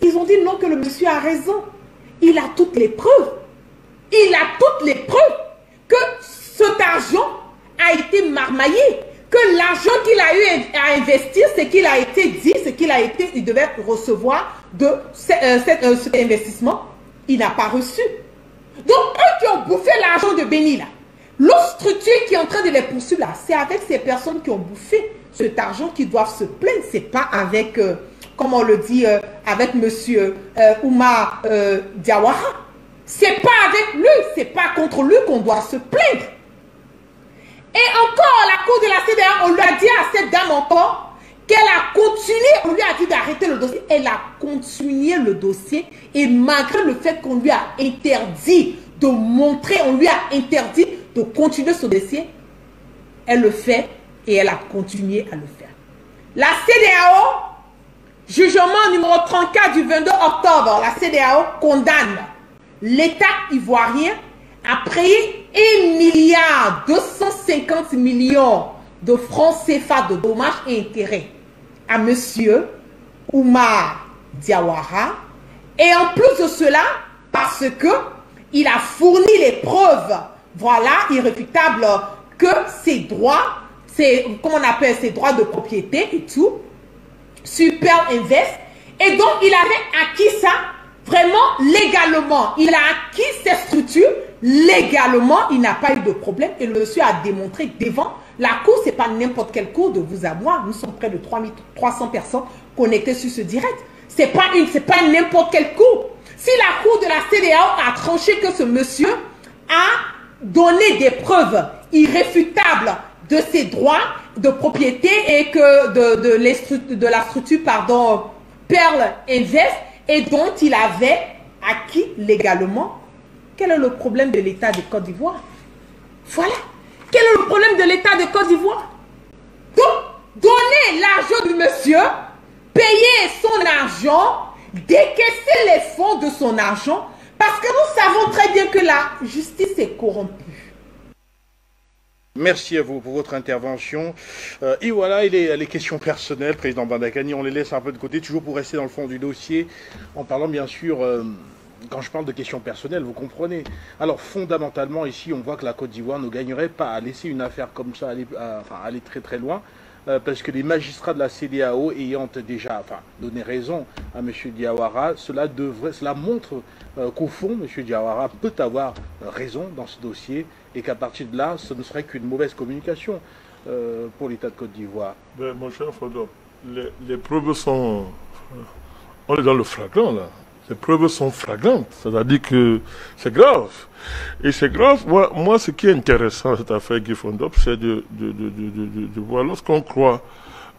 ils ont dit non, que le monsieur a raison. Il a toutes les preuves. Il a toutes les preuves que cet argent a été marmaillé. Que l'argent qu'il a eu à investir, ce qu'il a été dit, il devait recevoir de cet investissement, il n'a pas reçu. Donc, eux qui ont bouffé l'argent de Béni, là, l'autre structure qui est en train de les poursuivre, là, c'est avec ces personnes qui ont bouffé cet argent qui doivent se plaindre. Ce n'est pas avec, comme on le dit, avec M. Oumar Diawara. Ce n'est pas avec lui, ce n'est pas contre lui qu'on doit se plaindre. Et encore, la cour de la CEDEAO, on lui a dit à cette dame encore qu'elle a continué, on lui a dit d'arrêter le dossier. Elle a continué le dossier et malgré le fait qu'on lui a interdit de montrer, on lui a interdit de continuer ce dossier, elle le fait et elle a continué à le faire. La CEDEAO, jugement numéro 34 du 22 octobre, la CEDEAO condamne l'État ivoirien à payer 1,250 milliard de francs CFA de dommages et intérêts à monsieur Oumar Diawara. Et en plus de cela, parce que il a fourni les preuves, voilà, irréfutables, que ses droits, comment on appelle, ses droits de propriété et tout, Super Invest, et donc il avait acquis ça vraiment légalement. Il a acquis ces structures légalement, il n'a pas eu de problème et le monsieur a démontré devant la cour. C'est pas n'importe quelle cour de vous à moi. Nous sommes près de 3300 personnes connectées sur ce direct. C'est pas n'importe quelle cour. Si la cour de la CEDEAO a tranché que ce monsieur a donné des preuves irréfutables de ses droits de propriété et que de la structure, pardon, Pearl Invest, et dont il avait acquis légalement, Quel est le problème de l'État de Côte d'Ivoire? Voilà. Quel est le problème de l'État de Côte d'Ivoire? Donc, donner l'argent du monsieur, payer son argent, décaisser les fonds de son argent, parce que nous savons très bien que la justice est corrompue.
Merci à vous pour votre intervention. Et voilà, les questions personnelles, Président Bandakani, on les laisse un peu de côté, toujours pour rester dans le fond du dossier, en parlant bien sûr, quand je parle de questions personnelles, vous comprenez. Alors fondamentalement, ici, on voit que la Côte d'Ivoire ne gagnerait pas à laisser une affaire comme ça aller très très loin, parce que les magistrats de la CEDEAO ayant déjà donné raison à M. Diawara, cela montre qu'au fond, M. Diawara peut avoir raison dans ce dossier, et qu'à partir de là, ce ne serait qu'une mauvaise communication pour l'État de Côte d'Ivoire.
Mon cher Fodor, les preuves sont... On est dans le flagrant, là. Les preuves sont flagrantes, c'est-à-dire que c'est grave. Et c'est grave, moi, ce qui est intéressant dans cette affaire Guy Fondop, c'est de voir, lorsqu'on croit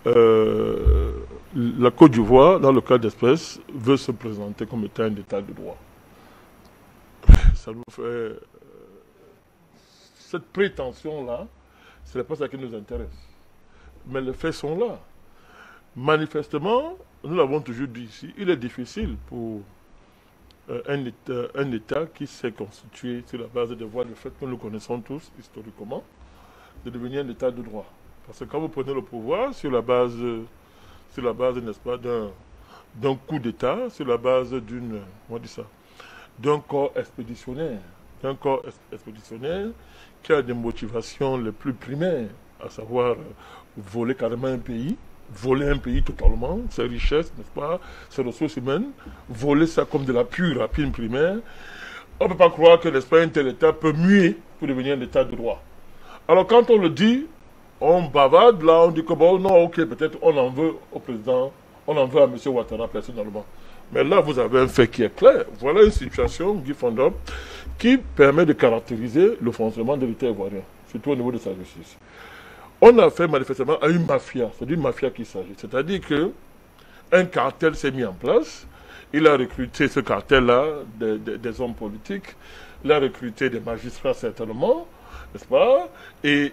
la Côte d'Ivoire, dans le cas d'espèce, veut se présenter comme étant un État de droit. Ça nous fait... Cette prétention-là, ce n'est pas ça qui nous intéresse. Mais les faits sont là. Manifestement, nous l'avons toujours dit ici, il est difficile pour un État qui s'est constitué sur la base des voies de fait que nous connaissons tous historiquement, de devenir un État de droit. Parce que quand vous prenez le pouvoir sur la base n'est-ce pas, d'un coup d'État, sur la base d'un corps expéditionnaire, qui a des motivations les plus primaires, à savoir voler carrément un pays, voler un pays totalement, ses richesses, n'est-ce pas, ses ressources humaines, voler ça comme de la pure rapine primaire. On ne peut pas croire que, n'est-ce pas, un tel État peut muer pour devenir un État de droit. Alors quand on le dit, on bavarde, là, on dit que bon, non, ok, peut-être on en veut au président, on en veut à M. Ouattara personnellement. Mais là, vous avez un fait qui est clair. Voilà une situation, Guy Fondop, qui permet de caractériser le fonctionnement de l'État ivoirien, surtout au niveau de sa justice. On a fait manifestement à une mafia, c'est d'une mafia qu'il s'agit. C'est-à-dire qu'un cartel s'est mis en place, il a recruté ce cartel-là, des hommes politiques, il a recruté des magistrats certainement, n'est-ce pas, et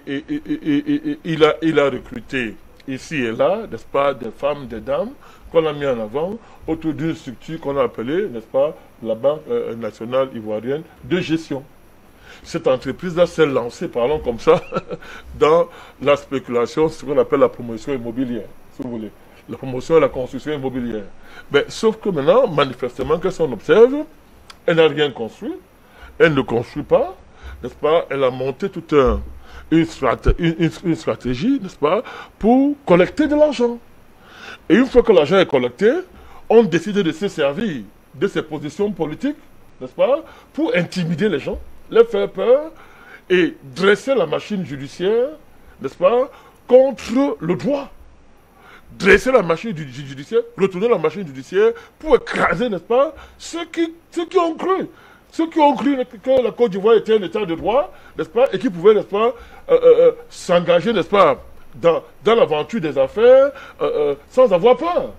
il a recruté ici et là, n'est-ce pas, des femmes, des dames, qu'on a mis en avant autour d'une structure qu'on a appelée, n'est-ce pas, la Banque nationale ivoirienne de gestion. Cette entreprise-là s'est lancée, parlons comme ça, dans la spéculation, ce qu'on appelle la promotion immobilière, si vous voulez. La promotion et la construction immobilière. Mais, sauf que maintenant, manifestement, qu'est-ce qu'on observe? Elle n'a rien construit, elle ne construit pas, n'est-ce pas? Elle a monté toute une stratégie, n'est-ce pas, pour collecter de l'argent. Et une fois que l'argent est collecté, on décide de se servir de ses positions politiques, n'est-ce pas, pour intimider les gens, les faire peur et dresser la machine judiciaire, n'est-ce pas, contre le droit. Dresser la machine judiciaire, retourner la machine judiciaire pour écraser, n'est-ce pas, ceux qui ont cru. Ceux qui ont cru que la Côte d'Ivoire était un État de droit, n'est-ce pas, et qui pouvaient, n'est-ce pas, s'engager, n'est-ce pas, dans l'aventure des affaires sans avoir peur.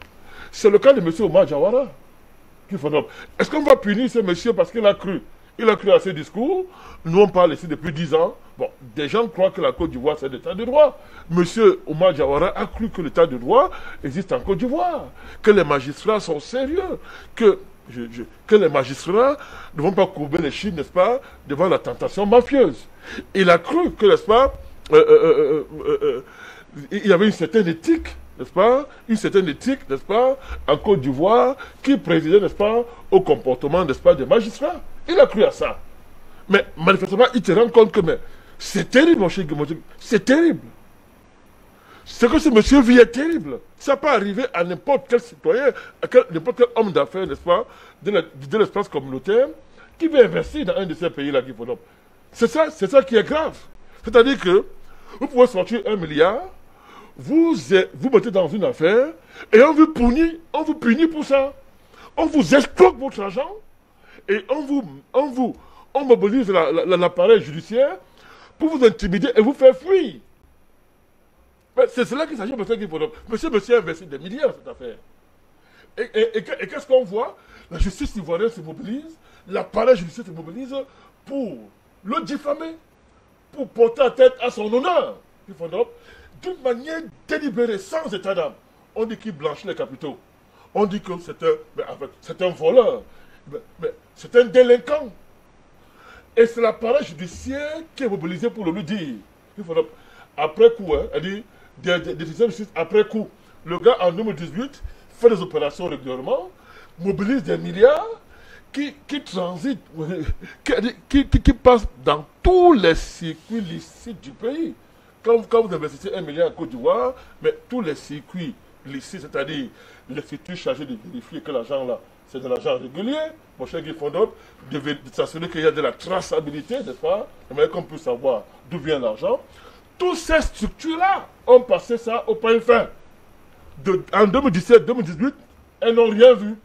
C'est le cas de M. Omar Diawara. Est-ce qu'on va punir ce monsieur parce qu'il a cru? Il a cru à ses discours. Nous, on parle ici depuis 10 ans. Bon, des gens croient que la Côte d'Ivoire, c'est l'État de droit. M. Omar Diawara a cru que l'État de droit existe en Côte d'Ivoire. Que les magistrats sont sérieux. Que les magistrats ne vont pas courber les chines, n'est-ce pas, devant la tentation mafieuse. Il a cru que, n'est-ce pas, il y avait une certaine éthique, n'est-ce pas, n'est-ce pas, en Côte d'Ivoire, qui présidait, n'est-ce pas, au comportement, n'est-ce pas, des magistrats. Il a cru à ça. Mais manifestement, il se rend compte que c'est terrible, mon cher, c'est terrible. Ce que ce monsieur vit est terrible. Ça peut arriver à n'importe quel citoyen, à n'importe quel homme d'affaires, n'est-ce pas, de l'espace communautaire, qui veut investir dans un de ces pays-là. C'est ça qui est grave. C'est-à-dire que vous pouvez sortir 1 milliard, vous mettez dans une affaire, et on vous punit pour ça. On vous escroque votre argent, et on mobilise l'appareil judiciaire pour vous intimider et vous faire fuir. Mais c'est cela qu'il s'agit, monsieur. Monsieur a investi des milliards dans cette affaire. Et qu'est-ce qu'on voit? La justice ivoirienne se mobilise, l'appareil judiciaire se mobilise pour le diffamer, pour porter à tête à son honneur, d'une manière délibérée, sans état d'âme. On dit qu'il blanchit les capitaux. On dit que c'est un voleur, mais c'est un délinquant. Et c'est l'appareil judiciaire qui est mobilisé pour le lui dire. Après coup, elle dit, des décisions de justice après coup. Le gars, en 2018, fait des opérations régulièrement, mobilise des milliards qui transitent, qui passent dans tous les circuits licites du pays. Quand vous investissez 1 milliard en Côte d'Ivoire, mais tous les circuits licites, c'est-à-dire les circuits chargés de vérifier que l'argent là, c'est de l'argent régulier, mon cher Guy Fondop, de s'assurer qu'il y a de la traçabilité, n'est-ce pas? Mais qu'on puisse savoir d'où vient l'argent. Toutes ces structures-là ont passé ça au pain fin. En 2017-2018, elles n'ont rien vu.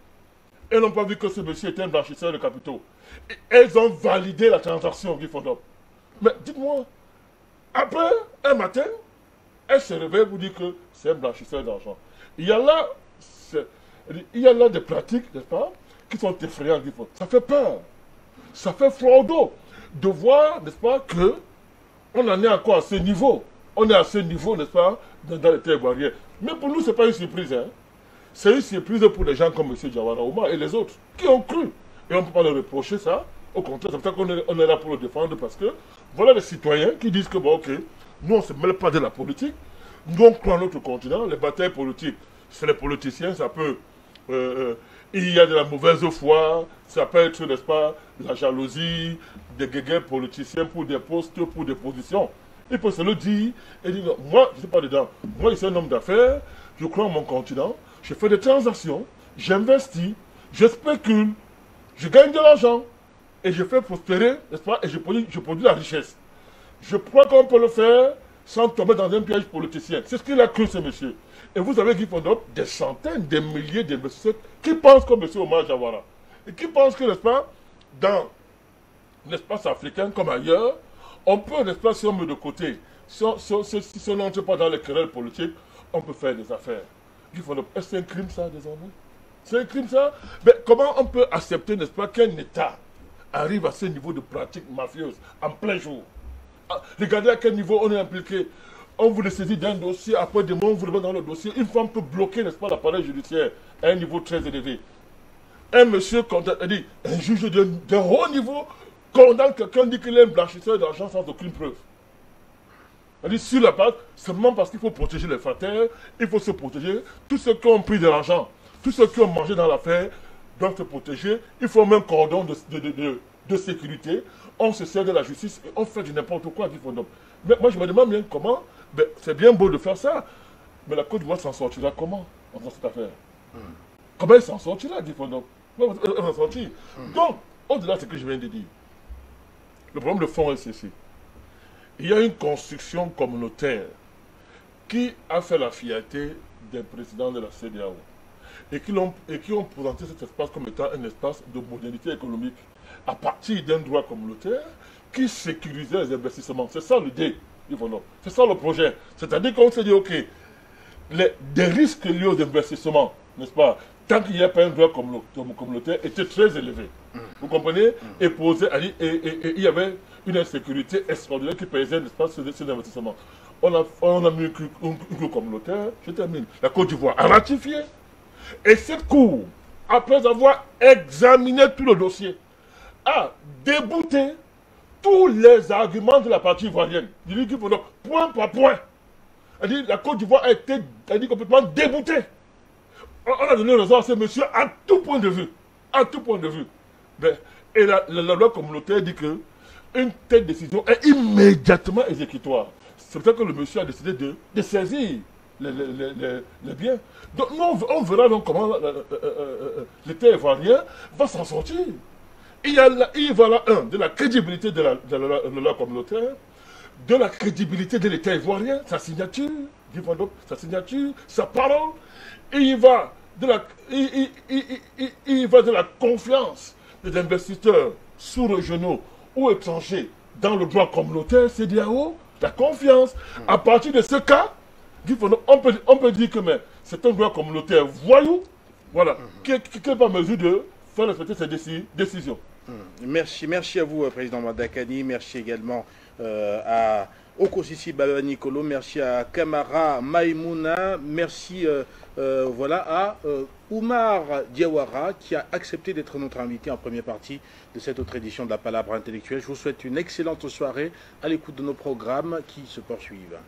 Elles n'ont pas vu que ce monsieur était un blanchisseur de capitaux. Et elles ont validé la transaction, Guy Fondop. Mais dites-moi, après, un matin, elle se réveille pour dire que c'est un blanchisseur d'argent. Il y a là des pratiques, n'est-ce pas, qui sont effrayantes. Ça fait peur. Ça fait froid au dos de voir, n'est-ce pas, que on en est encore à ce niveau. On est à ce niveau, n'est-ce pas, dans les terres ivoiriennes. Mais pour nous, ce n'est pas une surprise. Hein. C'est une surprise pour les gens comme M. Diawara Ouma et les autres qui ont cru. Et on ne peut pas leur reprocher ça. Au contraire, c'est pour ça qu'on est là pour le défendre parce que voilà les citoyens qui disent que, bon, ok, nous, on ne se mêle pas de la politique. Nous, on croit à notre continent. Les batailles politiques, c'est les politiciens, ça peut... il y a de la mauvaise foi, ça peut être, n'est-ce pas, la jalousie, des guéguerres politiciens pour des postes, pour des positions. Il faut se le dire et dire, non, moi, je ne suis pas dedans. Moi, je suis un homme d'affaires, je crois en mon continent, je fais des transactions, j'investis, je spécule, je gagne de l'argent et je fais prospérer, n'est-ce pas, et je produis la richesse. Je crois qu'on peut le faire sans tomber dans un piège politicien. C'est ce qu'il a cru, ce monsieur. Et vous avez, Guy Fondop, des centaines, des milliers d'investisseurs qui pensent comme M. Omar Jawara. Et qui pensent que, n'est-ce pas, dans l'espace africain comme ailleurs, on peut, n'est-ce pas, si on met de côté, si on n'entre pas dans les querelles politiques, on peut faire des affaires. Guy Fondop, est-ce que c'est un crime ça, désormais? C'est un crime ça? Mais comment on peut accepter, n'est-ce pas, qu'un État arrive à ce niveau de pratique mafieuse en plein jour? Regardez à quel niveau on est impliqué. On vous le saisit d'un dossier, après des mois, on vous le met dans le dossier. Une fois, on peut bloquer, n'est-ce pas, l'appareil judiciaire à un niveau très élevé. Un monsieur, un juge d'un haut niveau, condamne quelqu'un, dit qu'il est un blanchisseur d'argent sans aucune preuve. C'est-à-dire, sur la base, seulement parce qu'il faut protéger les frères, il faut se protéger. Tous ceux qui ont pris de l'argent, tous ceux qui ont mangé dans l'affaire, doivent se protéger. Il faut même un cordon de sécurité. On se sert de la justice et on fait du n'importe quoi. Mais moi, je me demande bien comment. C'est bien beau de faire ça, mais la Côte d'Ivoire s'en sortira comment dans cette affaire? Comment elle s'en sortira, Guy Fondop? Comment elle s'en sortir? Donc, au-delà de ce que je viens de dire, le problème de fond est ceci. Il y a une construction communautaire qui a fait la fierté des présidents de la CEDEAO et qui ont présenté cet espace comme étant un espace de modernité économique à partir d'un droit communautaire qui sécurisait les investissements. C'est ça l'idée. C'est ça le projet. C'est-à-dire qu'on s'est dit, ok, des risques liés aux investissements, n'est-ce pas, tant qu'il n'y a pas un droit communautaire, étaient très élevés. Vous comprenez? Et il y avait une insécurité extraordinaire qui pesait, n'est-ce pas, ces investissements. On a mis un groupe communautaire, je termine. La Côte d'Ivoire a ratifié. Et cette Cour, après avoir examiné tout le dossier, a débouté tous les arguments de la partie ivoirienne. Il dit point par point. La Côte d'Ivoire a été complètement déboutée. On a donné raison à ce monsieur à tout point de vue. À tout point de vue. Et la loi communautaire dit que une telle décision est immédiatement exécutoire. C'est pour ça que le monsieur a décidé de saisir les biens. Donc nous, on verra donc comment l'État ivoirien va s'en sortir. Il va là, de la crédibilité de la loi communautaire, de la crédibilité de l'État ivoirien, sa signature, sa parole. Il va de la confiance des investisseurs sous-régionaux ou étrangers dans le droit communautaire, CEDEAO, la confiance. À partir de ce cas, on peut dire que c'est un droit communautaire voyou, Voilà. Qui n'est pas en mesure de faire respecter ces décisions.
Merci à vous, Président Madakani. Merci également à Okosisi Baba Nicolo. Merci à Kamara Maïmouna. Merci voilà, à Oumar Diawara qui a accepté d'être notre invité en première partie de cette autre édition de la Palabre intellectuelle. Je vous souhaite une excellente soirée à l'écoute de nos programmes qui se poursuivent.